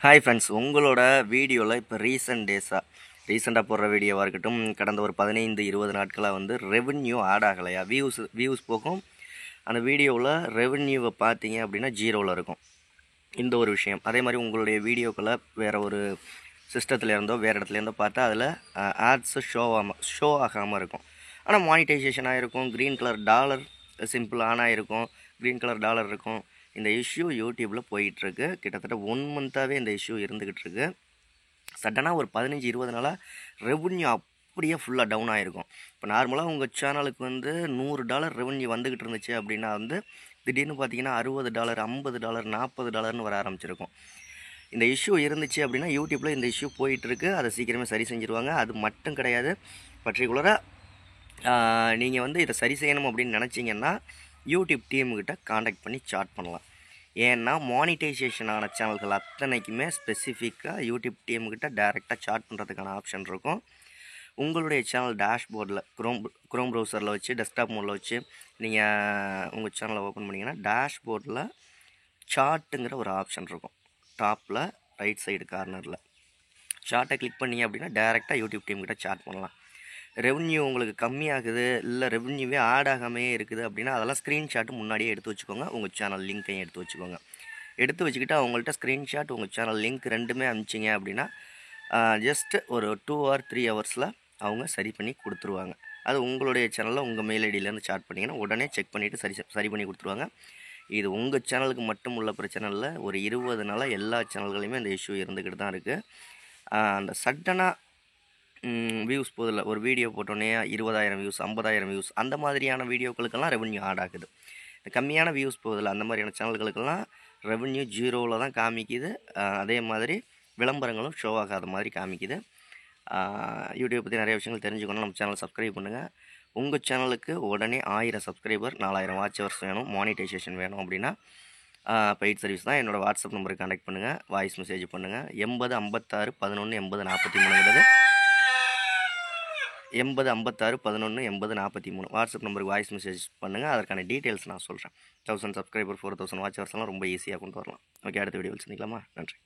Hi friends, உங்களோட வீடியோவில் இப்போ ரீசெண்டாக போடுற வீடியோவாக இருக்கட்டும், கடந்த ஒரு 15-20 நாட்களாக வந்து ரெவென்யூ ஆட் ஆகலையா, வியூஸ் போகும். அந்த வீடியோவில் ரெவென்யூவை பார்த்தீங்க அப்படின்னா ஜீரோவில் இருக்கும். இந்த ஒரு விஷயம். அதே மாதிரி உங்களுடைய வீடியோக்களை வேறு ஒரு சிஸ்டத்துலேருந்தோ வேறு இடத்துலேருந்தோ பார்த்தா அதில் ஆட்ஸு ஷோ ஆகாமல் இருக்கும். ஆனால் மானிட்டைசேஷன் ஆகிருக்கும். Green colour dollar simple on ஆகிருக்கும். க்ரீன் கலர் டாலர் இருக்கும். இந்த இஷ்யூ யூடியூப்பில் போயிட்டுருக்கு. கிட்டத்தட்ட 1 மந்த்தாகவே இந்த இஷ்யூ இருந்துக்கிட்டு இருக்கு. சடனாக ஒரு 15-20 நாளாக ரெவென்யூ அப்படியே ஃபுல்லாக டவுன் ஆகிருக்கும். இப்போ நார்மலாக உங்கள் சேனலுக்கு வந்து $100 ரெவென்யூ வந்துக்கிட்டு இருந்துச்சு அப்படின்னா வந்து திடீர்னு பார்த்தீங்கன்னா $60, $50, $40 வர ஆரம்பிச்சிருக்கும். இந்த இஷ்யூ இருந்துச்சு அப்படின்னா யூடியூப்பில் இந்த இஷ்யூ போயிட்டுருக்கு. அதை சீக்கிரமே சரி செஞ்சுருவாங்க. அது மட்டும் கிடையாது, பர்டிகுலராக நீங்கள் வந்து இதை சரி செய்யணும் அப்படின்னு நினச்சிங்கன்னா யூடியூப் டீமுக்கிட்ட காண்டாக்ட் பண்ணி சாட் பண்ணலாம். ஏன்னா மானிட்டைசேஷன் ஆன சேனல்கள் அத்தனைக்குமே ஸ்பெசிஃபிக்காக யூடியூப் டீமுக்கிட்ட டைரெக்டாக சாட் பண்ணுறதுக்கான ஆப்ஷன் இருக்கும். உங்களுடைய சேனல் டேஷ்போர்டில் குரோம் ப்ரௌசரில் வச்சு டெஸ்க்டாப் மோடில் வச்சு நீங்கள் உங்கள் சேனலை ஓப்பன் பண்ணிங்கன்னா டேஷ்போர்டில் சாட்டுங்கிற ஒரு ஆப்ஷன் இருக்கும். டாப்பில் ரைட் சைடு கார்னரில் சார்ட்டை கிளிக் பண்ணிங்க அப்படின்னா டேரெக்டாக யூடியூப் டீம்கிட்ட சாட் பண்ணலாம். ரெவென்யூ உங்களுக்கு கம்மியாகுது, இல்லை ரெவென்யூவே ஆட் ஆகாமே இருக்குது அப்படின்னா அதெல்லாம் ஸ்க்ரீன்ஷாட்டு முன்னாடியே எடுத்து வச்சுக்கோங்க. உங்கள் சேனல் லிங்க்கையும் எடுத்து வச்சுக்கோங்க. எடுத்து வச்சுக்கிட்டு அவங்கள்ட்ட ஸ்க்ரீன்ஷாட் உங்கள் சேனல் லிங்க் ரெண்டுமே அனுப்பிச்சிங்க அப்படின்னா ஜஸ்ட்டு ஒரு 2 or 3 ஹவர்ஸில் அவங்க சரி பண்ணி கொடுத்துருவாங்க. அது உங்களுடைய சேனலில் உங்கள் மெயில் ஐடியிலேருந்து சாட் பண்ணிங்கன்னா உடனே செக் பண்ணிவிட்டு சரி பண்ணி கொடுத்துருவாங்க. இது உங்கள் சேனலுக்கு மட்டும் உள்ள பிரச்சனை இல்லை. ஒரு 20 நாளாக எல்லா சேனல்களையுமே இந்த இஷ்யூ இருந்துக்கிட்டு தான் இருக்குது. அந்த சடனாக வியூஸ் போதில்ல, ஒரு வீடியோ போட்டோன்னே 20,000 வியூஸ், 50,000 வியூஸ், அந்த மாதிரியான வீடியோக்களுக்கெல்லாம் ரெவென்யூ ஆட் ஆகுது. இந்த கம்மியான வியூஸ் போதில்ல, அந்த மாதிரியான சேனல்களுக்கெல்லாம் ரெவென்யூ ஜீரோவில் தான் காமிக்குது. அதே மாதிரி விளம்பரங்களும் ஷோ ஆகாத மாதிரி காமிக்குது. யூடியூப் பற்றி நிறைய விஷயங்கள் தெரிஞ்சுக்கணும். நம்ம சேனல் சப்ஸ்கிரைப் பண்ணுங்கள். உங்கள் சேனலுக்கு உடனே 1000 சப்ஸ்கிரைபர், 4000 வாட்ச் ஹவர்ஸ் வேணும், மானிட்டைசேஷன் வேணும் அப்படின்னா பெய்ட் சர்வீஸ் தான். என்னோடய வாட்ஸ்அப் நம்பருக்கு கான்டாக்ட் பண்ணுங்கள், வாய்ஸ் மெசேஜ் பண்ணுங்கள். 80 56 11 80 43 80 56 11 80 43 வாட்ஸ்அப் நம்பருக்கு வாய்ஸ் மெசேஜ் பண்ணுங்கள். அதற்கான டீட்டெயில்ஸ் நான் சொல்கிறேன். 1000 சப்ஸ்கிரைபர், 4000 வாட்ச் ஹவர்ஸ்லாம் ரொம்ப ஈஸியாக கொண்டு வரலாம். ஓகே, அடுத்த வீடியோவில் சந்திக்கலாமா? நன்றி.